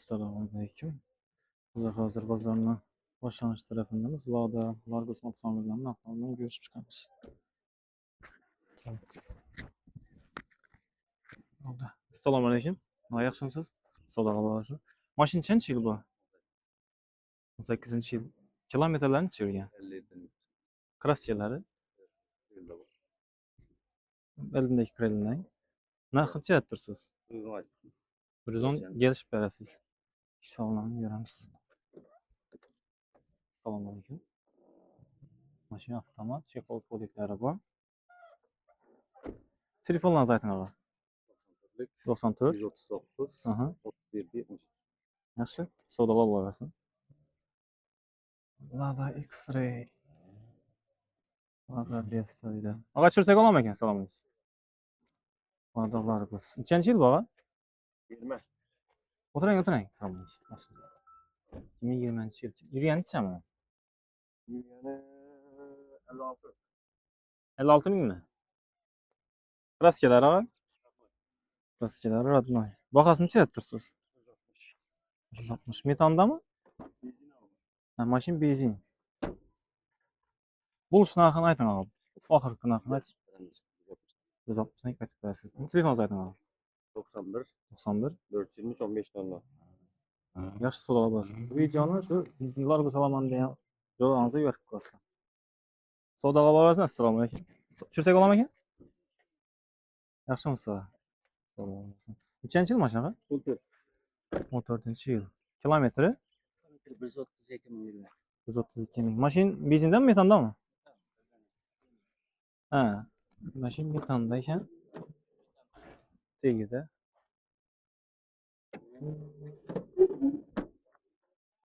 Assalomu alaykum. Biz hozir bozorning boshlanish tarafindamiz. Lada, Largus avtomobillarining narxlarini ko'rib chiqamiz. Assalomu alaykum. Yaxshimisiz? Savdo olasiz. Mashina nechanchi yil bu? 18-yil. Kilometrlar necha yurgan? 50. Kraskalari? Elimdagi krellang. Narxi necha tursiz? 110 kelishib berasiz. Hisoblarni ko'ramiz. Assalomu alaykum. Mashina avtomat, chexol kodiklari bor. Telefonlarni aytinglar. 94 139 Aha. 37 70. Yaxshi. Savdolar bo'laversin. Lada X-Ray. Lada Besta'da. Og'a tushirsak oladimi ekan? Salom alaykum. Lada Largus. Nechanchi yil bu og'a? 20. O'tiring. Salom alaykum. 2020-yil. Yurgani nechami? Yurgani 56. 56 mingmi? Kraskalari og'a? Kraskalari родной. Bahosini necha deb tursiz? 160. Metandami? Ha, mashina benzin. Bo'lish narxini ayting og'a. Oxirgi narxini ayting. 160 dan qaytib berasiz. Telefoningizni ayting og'a. 91 91 423 15 Yaxshi savdolar bo'lsin. Bu videoni shu Largus olaman degan joyingizga yoritib qo'yasiz. Savdolar bo'laversin. Assalomu alaykum. Tushirsak oladimi ekan? Yaxshimisiz? Savdolar bo'lsin. Nechanchi yil mashina? 14-yil. Kilometri? 132 ming. 132 ming. Mashina benzindami, metandami? Ha, mashina metanda ekan. Tegida.